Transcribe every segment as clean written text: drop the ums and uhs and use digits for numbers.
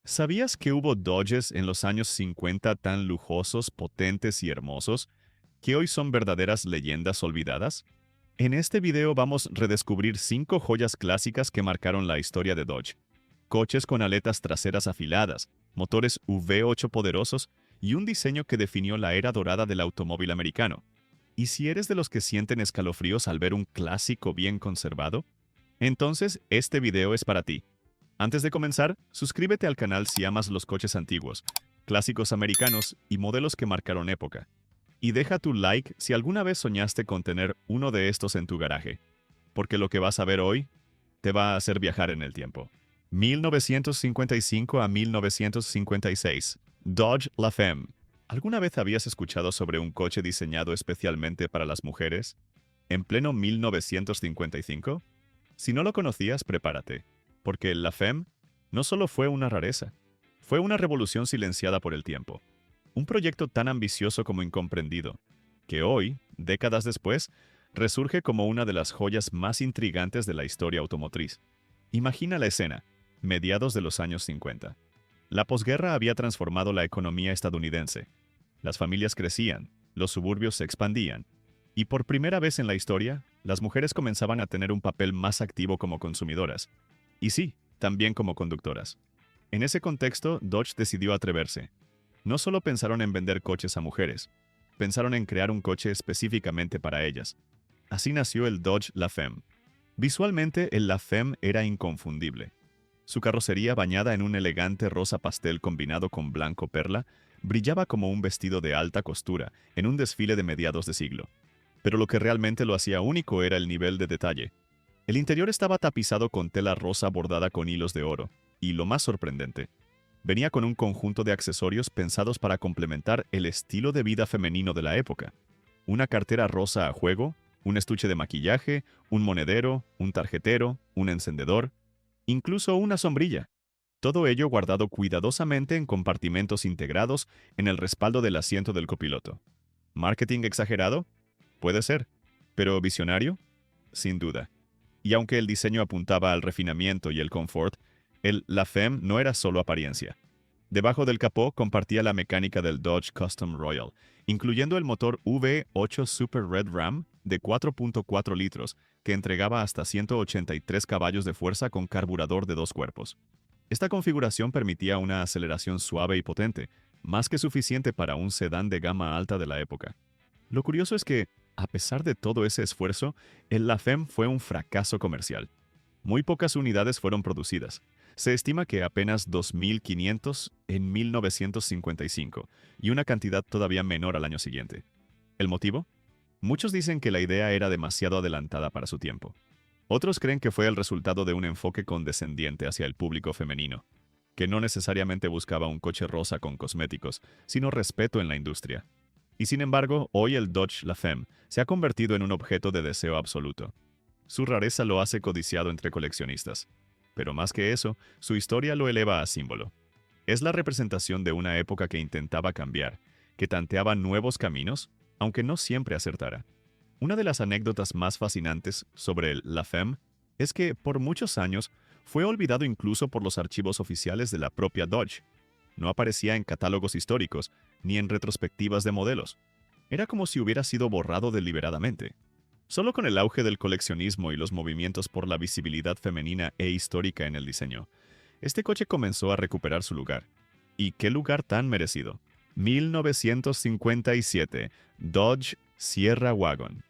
¿Sabías que hubo Dodges en los años 50 tan lujosos, potentes y hermosos que hoy son verdaderas leyendas olvidadas? En este video vamos a redescubrir 5 joyas clásicas que marcaron la historia de Dodge. Coches con aletas traseras afiladas, motores V8 poderosos y un diseño que definió la era dorada del automóvil americano. ¿Y si eres de los que sienten escalofríos al ver un clásico bien conservado? Entonces, este video es para ti. Antes de comenzar, suscríbete al canal si amas los coches antiguos, clásicos americanos y modelos que marcaron época. Y deja tu like si alguna vez soñaste con tener uno de estos en tu garaje, porque lo que vas a ver hoy te va a hacer viajar en el tiempo. 1955 a 1956. Dodge LaFemme. ¿Alguna vez habías escuchado sobre un coche diseñado especialmente para las mujeres? ¿En pleno 1955? Si no lo conocías, prepárate, porque el LaFemme no solo fue una rareza, fue una revolución silenciada por el tiempo. Un proyecto tan ambicioso como incomprendido, que hoy, décadas después, resurge como una de las joyas más intrigantes de la historia automotriz. Imagina la escena, mediados de los años 50. La posguerra había transformado la economía estadounidense. Las familias crecían, los suburbios se expandían, y por primera vez en la historia, las mujeres comenzaban a tener un papel más activo como consumidoras. Y sí, también como conductoras. En ese contexto, Dodge decidió atreverse. No solo pensaron en vender coches a mujeres, pensaron en crear un coche específicamente para ellas. Así nació el Dodge LaFemme. Visualmente, el LaFemme era inconfundible. Su carrocería, bañada en un elegante rosa pastel combinado con blanco perla, brillaba como un vestido de alta costura en un desfile de mediados de siglo. Pero lo que realmente lo hacía único era el nivel de detalle. El interior estaba tapizado con tela rosa bordada con hilos de oro, y lo más sorprendente, venía con un conjunto de accesorios pensados para complementar el estilo de vida femenino de la época. Una cartera rosa a juego, un estuche de maquillaje, un monedero, un tarjetero, un encendedor, incluso una sombrilla. Todo ello guardado cuidadosamente en compartimentos integrados en el respaldo del asiento del copiloto. ¿Marketing exagerado? Puede ser. ¿Pero visionario? Sin duda. Y aunque el diseño apuntaba al refinamiento y el confort, el LaFemme no era solo apariencia. Debajo del capó compartía la mecánica del Dodge Custom Royal, incluyendo el motor V8 Super Red Ram de 4.4 litros, que entregaba hasta 183 caballos de fuerza con carburador de 2 cuerpos. Esta configuración permitía una aceleración suave y potente, más que suficiente para un sedán de gama alta de la época. Lo curioso es que, a pesar de todo ese esfuerzo, el LaFemme fue un fracaso comercial. Muy pocas unidades fueron producidas. Se estima que apenas 2.500 en 1955 y una cantidad todavía menor al año siguiente. ¿El motivo? Muchos dicen que la idea era demasiado adelantada para su tiempo. Otros creen que fue el resultado de un enfoque condescendiente hacia el público femenino, que no necesariamente buscaba un coche rosa con cosméticos, sino respeto en la industria. Y sin embargo, hoy el Dodge LaFemme se ha convertido en un objeto de deseo absoluto. Su rareza lo hace codiciado entre coleccionistas. Pero más que eso, su historia lo eleva a símbolo. Es la representación de una época que intentaba cambiar, que tanteaba nuevos caminos, aunque no siempre acertara. Una de las anécdotas más fascinantes sobre el LaFemme es que, por muchos años, fue olvidado incluso por los archivos oficiales de la propia Dodge. No aparecía en catálogos históricos, ni en retrospectivas de modelos. Era como si hubiera sido borrado deliberadamente. Solo con el auge del coleccionismo y los movimientos por la visibilidad femenina e histórica en el diseño, este coche comenzó a recuperar su lugar. ¿Y qué lugar tan merecido? 1957, Dodge Sierra Wagon.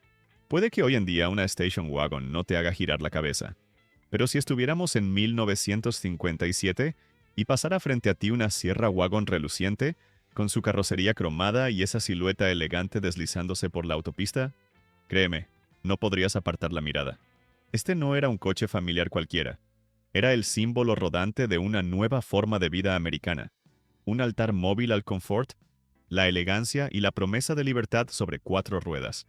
Puede que hoy en día una station wagon no te haga girar la cabeza, pero si estuviéramos en 1957 y pasara frente a ti una Sierra Wagon reluciente, con su carrocería cromada y esa silueta elegante deslizándose por la autopista, créeme, no podrías apartar la mirada. Este no era un coche familiar cualquiera. Era el símbolo rodante de una nueva forma de vida americana. Un altar móvil al confort, la elegancia y la promesa de libertad sobre 4 ruedas.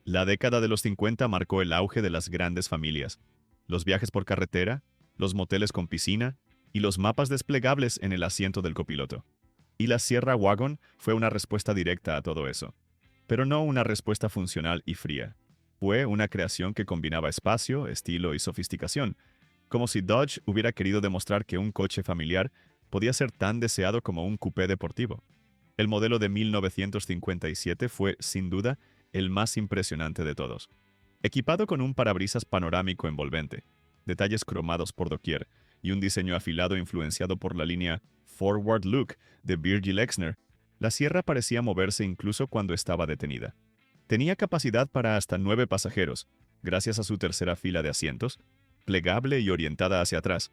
La década de los 50 marcó el auge de las grandes familias, los viajes por carretera, los moteles con piscina y los mapas desplegables en el asiento del copiloto. Y la Sierra Wagon fue una respuesta directa a todo eso, pero no una respuesta funcional y fría. Fue una creación que combinaba espacio, estilo y sofisticación, como si Dodge hubiera querido demostrar que un coche familiar podía ser tan deseado como un coupé deportivo. El modelo de 1957 fue, sin duda, el más impresionante de todos. Equipado con un parabrisas panorámico envolvente, detalles cromados por doquier y un diseño afilado influenciado por la línea Forward Look de Virgil Exner, la Sierra parecía moverse incluso cuando estaba detenida. Tenía capacidad para hasta 9 pasajeros, gracias a su tercera fila de asientos, plegable y orientada hacia atrás,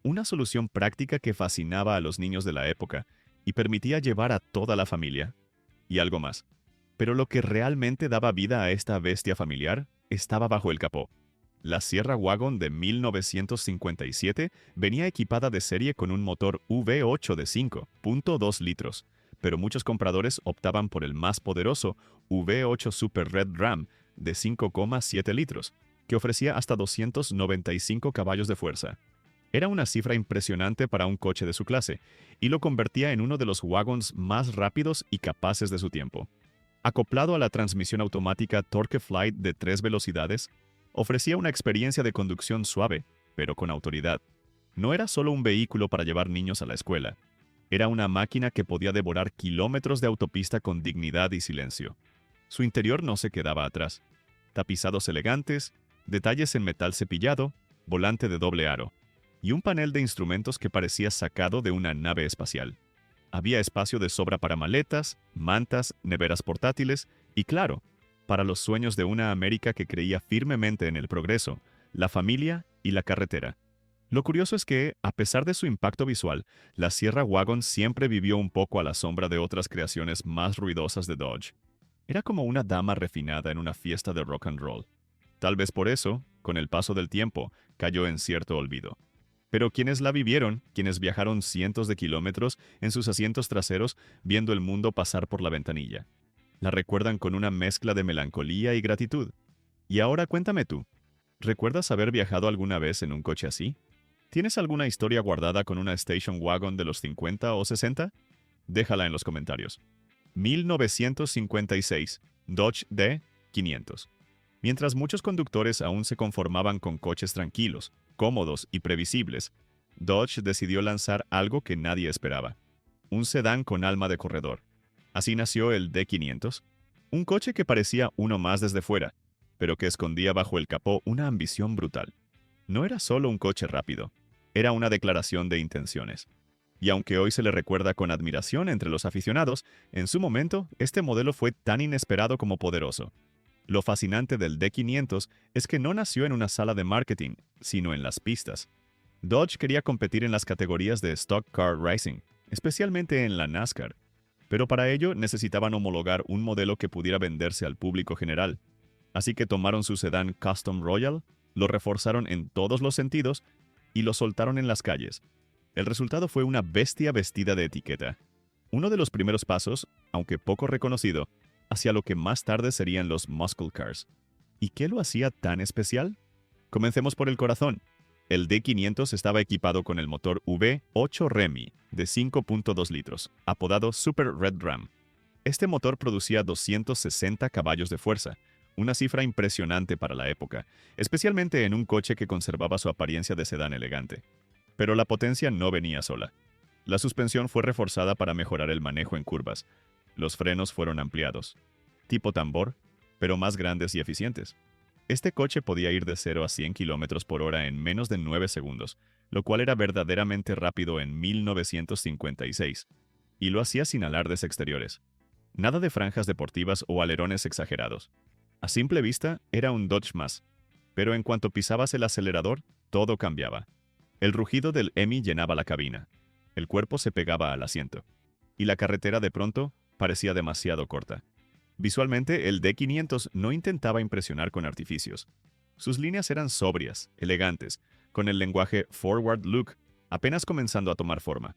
una solución práctica que fascinaba a los niños de la época y permitía llevar a toda la familia. Y algo más. Pero lo que realmente daba vida a esta bestia familiar estaba bajo el capó. La Sierra Wagon de 1957 venía equipada de serie con un motor V8 de 5.2 litros, pero muchos compradores optaban por el más poderoso V8 Super Red Ram de 5,7 litros, que ofrecía hasta 295 caballos de fuerza. Era una cifra impresionante para un coche de su clase, y lo convertía en uno de los wagons más rápidos y capaces de su tiempo. Acoplado a la transmisión automática Torque Flight de 3 velocidades, ofrecía una experiencia de conducción suave, pero con autoridad. No era solo un vehículo para llevar niños a la escuela. Era una máquina que podía devorar kilómetros de autopista con dignidad y silencio. Su interior no se quedaba atrás. Tapizados elegantes, detalles en metal cepillado, volante de doble aro, y un panel de instrumentos que parecía sacado de una nave espacial. Había espacio de sobra para maletas, mantas, neveras portátiles y, claro, para los sueños de una América que creía firmemente en el progreso, la familia y la carretera. Lo curioso es que, a pesar de su impacto visual, la Sierra Wagon siempre vivió un poco a la sombra de otras creaciones más ruidosas de Dodge. Era como una dama refinada en una fiesta de rock and roll. Tal vez por eso, con el paso del tiempo, cayó en cierto olvido. Pero quienes la vivieron, quienes viajaron cientos de kilómetros en sus asientos traseros viendo el mundo pasar por la ventanilla, la recuerdan con una mezcla de melancolía y gratitud. Y ahora cuéntame tú, ¿recuerdas haber viajado alguna vez en un coche así? ¿Tienes alguna historia guardada con una station wagon de los 50 o 60? Déjala en los comentarios. 1956, Dodge D500. Mientras muchos conductores aún se conformaban con coches tranquilos, cómodos y previsibles, Dodge decidió lanzar algo que nadie esperaba: un sedán con alma de corredor. Así nació el D500, un coche que parecía uno más desde fuera, pero que escondía bajo el capó una ambición brutal. No era solo un coche rápido, era una declaración de intenciones. Y aunque hoy se le recuerda con admiración entre los aficionados, en su momento este modelo fue tan inesperado como poderoso. Lo fascinante del D500 es que no nació en una sala de marketing, sino en las pistas. Dodge quería competir en las categorías de Stock Car Racing, especialmente en la NASCAR, pero para ello necesitaban homologar un modelo que pudiera venderse al público general. Así que tomaron su sedán Custom Royal, lo reforzaron en todos los sentidos y lo soltaron en las calles. El resultado fue una bestia vestida de etiqueta. Uno de los primeros pasos, aunque poco reconocido, hacia lo que más tarde serían los Muscle Cars. ¿Y qué lo hacía tan especial? Comencemos por el corazón. El D500 estaba equipado con el motor V8 Remy de 5.2 litros, apodado Super Red Ram. Este motor producía 260 caballos de fuerza, una cifra impresionante para la época, especialmente en un coche que conservaba su apariencia de sedán elegante. Pero la potencia no venía sola. La suspensión fue reforzada para mejorar el manejo en curvas. Los frenos fueron ampliados, tipo tambor, pero más grandes y eficientes. Este coche podía ir de 0 a 100 km por hora en menos de 9 segundos, lo cual era verdaderamente rápido en 1956, y lo hacía sin alardes exteriores. Nada de franjas deportivas o alerones exagerados. A simple vista, era un Dodge más, pero en cuanto pisabas el acelerador, todo cambiaba. El rugido del Hemi llenaba la cabina, el cuerpo se pegaba al asiento, y la carretera de pronto parecía demasiado corta. Visualmente, el D500 no intentaba impresionar con artificios. Sus líneas eran sobrias, elegantes, con el lenguaje Forward Look apenas comenzando a tomar forma.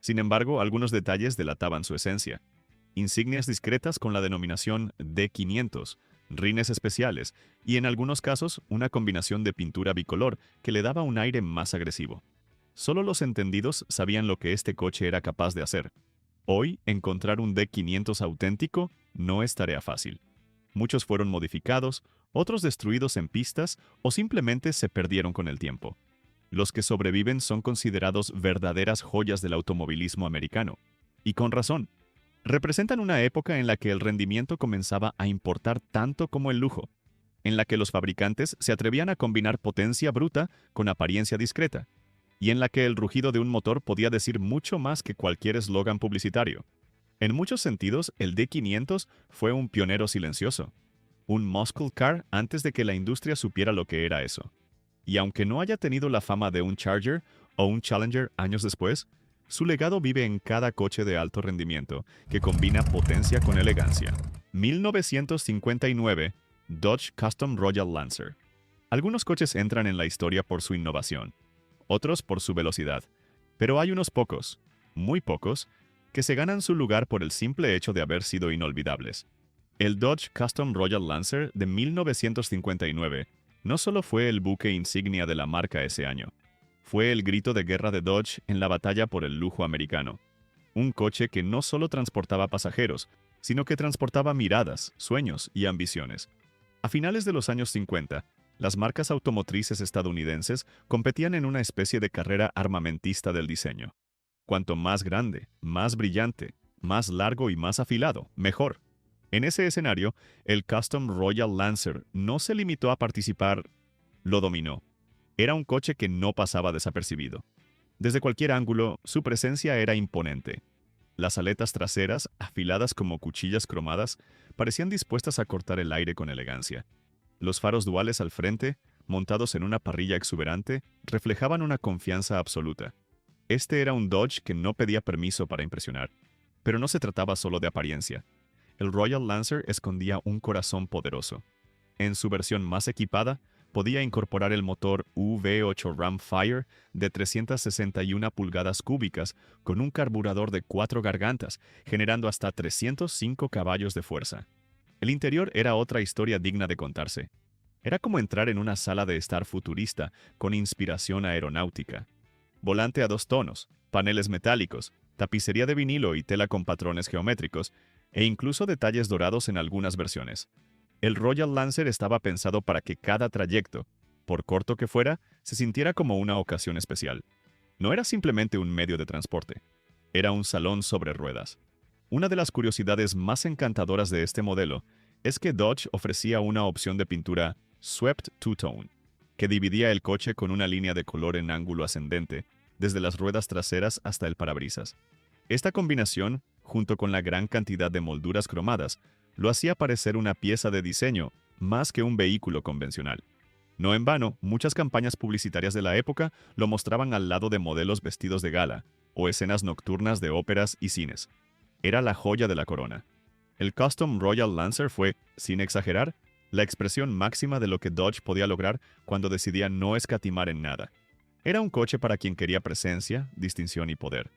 Sin embargo, algunos detalles delataban su esencia. Insignias discretas con la denominación D500, rines especiales y en algunos casos una combinación de pintura bicolor que le daba un aire más agresivo. Solo los entendidos sabían lo que este coche era capaz de hacer. Hoy, encontrar un D500 auténtico no es tarea fácil. Muchos fueron modificados, otros destruidos en pistas o simplemente se perdieron con el tiempo. Los que sobreviven son considerados verdaderas joyas del automovilismo americano. Y con razón. Representan una época en la que el rendimiento comenzaba a importar tanto como el lujo, en la que los fabricantes se atrevían a combinar potencia bruta con apariencia discreta, y en la que el rugido de un motor podía decir mucho más que cualquier eslogan publicitario. En muchos sentidos, el D500 fue un pionero silencioso, un muscle car antes de que la industria supiera lo que era eso. Y aunque no haya tenido la fama de un Charger o un Challenger años después, su legado vive en cada coche de alto rendimiento que combina potencia con elegancia. 1959, Dodge Custom Royal Lancer. Algunos coches entran en la historia por su innovación, otros por su velocidad, pero hay unos pocos, muy pocos, que se ganan su lugar por el simple hecho de haber sido inolvidables. El Dodge Custom Royal Lancer de 1959 no solo fue el buque insignia de la marca ese año, fue el grito de guerra de Dodge en la batalla por el lujo americano. Un coche que no solo transportaba pasajeros, sino que transportaba miradas, sueños y ambiciones. A finales de los años 50, las marcas automotrices estadounidenses competían en una especie de carrera armamentista del diseño. Cuanto más grande, más brillante, más largo y más afilado, mejor. En ese escenario, el Custom Royal Lancer no se limitó a participar, lo dominó. Era un coche que no pasaba desapercibido. Desde cualquier ángulo, su presencia era imponente. Las aletas traseras, afiladas como cuchillas cromadas, parecían dispuestas a cortar el aire con elegancia. Los faros duales al frente, montados en una parrilla exuberante, reflejaban una confianza absoluta. Este era un Dodge que no pedía permiso para impresionar. Pero no se trataba solo de apariencia. El Royal Lancer escondía un corazón poderoso. En su versión más equipada, podía incorporar el motor V8 Ram Fire de 361 pulgadas cúbicas con un carburador de 4 gargantas, generando hasta 305 caballos de fuerza. El interior era otra historia digna de contarse. Era como entrar en una sala de estar futurista con inspiración aeronáutica. Volante a 2 tonos, paneles metálicos, tapicería de vinilo y tela con patrones geométricos, e incluso detalles dorados en algunas versiones. El Royal Lancer estaba pensado para que cada trayecto, por corto que fuera, se sintiera como una ocasión especial. No era simplemente un medio de transporte, era un salón sobre ruedas. Una de las curiosidades más encantadoras de este modelo es que Dodge ofrecía una opción de pintura Swept Two-Tone, que dividía el coche con una línea de color en ángulo ascendente, desde las ruedas traseras hasta el parabrisas. Esta combinación, junto con la gran cantidad de molduras cromadas, lo hacía parecer una pieza de diseño más que un vehículo convencional. No en vano, muchas campañas publicitarias de la época lo mostraban al lado de modelos vestidos de gala o escenas nocturnas de óperas y cines. Era la joya de la corona. El Custom Royal Lancer fue, sin exagerar, la expresión máxima de lo que Dodge podía lograr cuando decidía no escatimar en nada. Era un coche para quien quería presencia, distinción y poder.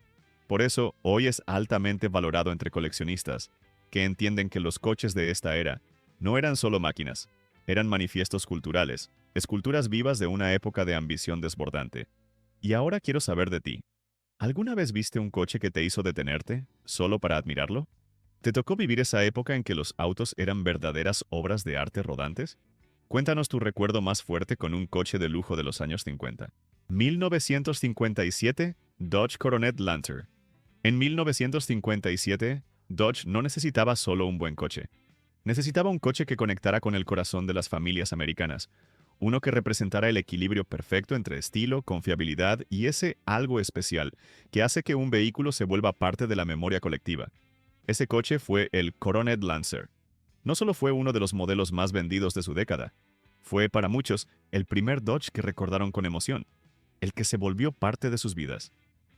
Por eso, hoy es altamente valorado entre coleccionistas, que entienden que los coches de esta era no eran solo máquinas, eran manifiestos culturales, esculturas vivas de una época de ambición desbordante. Y ahora quiero saber de ti. ¿Alguna vez viste un coche que te hizo detenerte, solo para admirarlo? ¿Te tocó vivir esa época en que los autos eran verdaderas obras de arte rodantes? Cuéntanos tu recuerdo más fuerte con un coche de lujo de los años 50. 1957, Dodge Coronet Lancer. En 1957, Dodge no necesitaba solo un buen coche. Necesitaba un coche que conectara con el corazón de las familias americanas, uno que representara el equilibrio perfecto entre estilo, confiabilidad y ese algo especial que hace que un vehículo se vuelva parte de la memoria colectiva. Ese coche fue el Coronet Lancer. No solo fue uno de los modelos más vendidos de su década, fue para muchos el primer Dodge que recordaron con emoción, el que se volvió parte de sus vidas.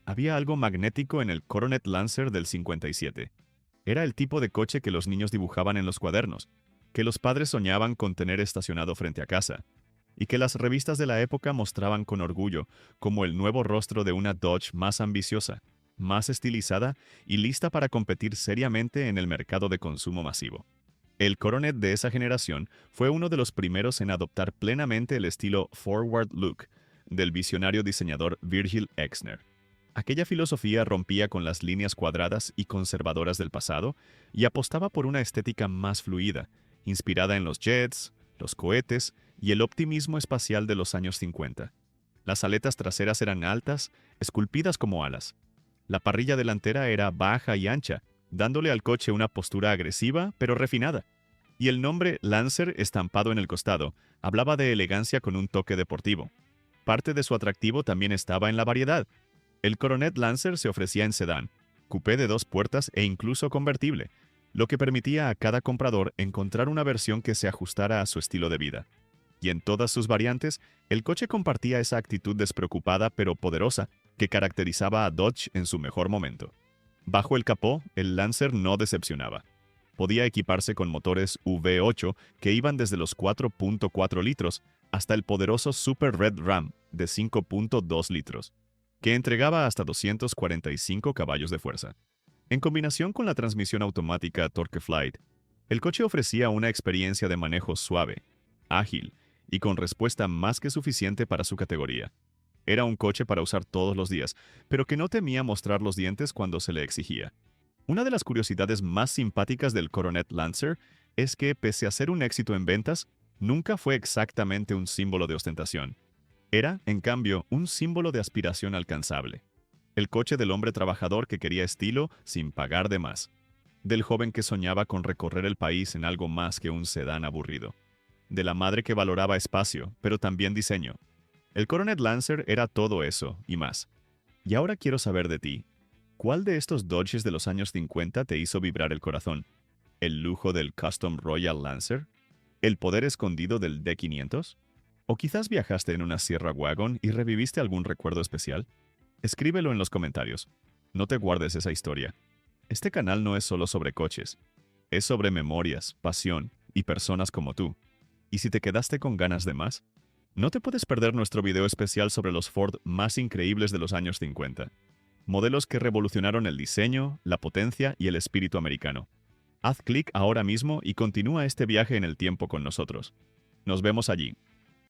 Había algo magnético en el Coronet Lancer del 57. Era el tipo de coche que los niños dibujaban en los cuadernos, que los padres soñaban con tener estacionado frente a casa, y que las revistas de la época mostraban con orgullo como el nuevo rostro de una Dodge más ambiciosa, más estilizada y lista para competir seriamente en el mercado de consumo masivo. El Coronet de esa generación fue uno de los primeros en adoptar plenamente el estilo forward look del visionario diseñador Virgil Exner. Aquella filosofía rompía con las líneas cuadradas y conservadoras del pasado y apostaba por una estética más fluida, inspirada en los jets, los cohetes y el optimismo espacial de los años 50. Las aletas traseras eran altas, esculpidas como alas. La parrilla delantera era baja y ancha, dándole al coche una postura agresiva pero refinada. Y el nombre Lancer estampado en el costado hablaba de elegancia con un toque deportivo. Parte de su atractivo también estaba en la variedad. El Coronet Lancer se ofrecía en sedán, coupé de 2 puertas e incluso convertible, lo que permitía a cada comprador encontrar una versión que se ajustara a su estilo de vida. Y en todas sus variantes, el coche compartía esa actitud despreocupada pero poderosa que caracterizaba a Dodge en su mejor momento. Bajo el capó, el Lancer no decepcionaba. Podía equiparse con motores V8 que iban desde los 4.4 litros hasta el poderoso Super Red Ram de 5.2 litros, que entregaba hasta 245 caballos de fuerza. En combinación con la transmisión automática TorqueFlite, el coche ofrecía una experiencia de manejo suave, ágil y con respuesta más que suficiente para su categoría. Era un coche para usar todos los días, pero que no temía mostrar los dientes cuando se le exigía. Una de las curiosidades más simpáticas del Coronet Lancer es que, pese a ser un éxito en ventas, nunca fue exactamente un símbolo de ostentación. Era, en cambio, un símbolo de aspiración alcanzable. El coche del hombre trabajador que quería estilo sin pagar de más. Del joven que soñaba con recorrer el país en algo más que un sedán aburrido. De la madre que valoraba espacio, pero también diseño. El Coronet Lancer era todo eso y más. Y ahora quiero saber de ti. ¿Cuál de estos Dodges de los años 50 te hizo vibrar el corazón? ¿El lujo del Custom Royal Lancer? ¿El poder escondido del D500? ¿O quizás viajaste en una Sierra Wagon y reviviste algún recuerdo especial? Escríbelo en los comentarios. No te guardes esa historia. Este canal no es solo sobre coches. Es sobre memorias, pasión y personas como tú. ¿Y si te quedaste con ganas de más? No te puedes perder nuestro video especial sobre los Ford más increíbles de los años 50. Modelos que revolucionaron el diseño, la potencia y el espíritu americano. Haz clic ahora mismo y continúa este viaje en el tiempo con nosotros. Nos vemos allí.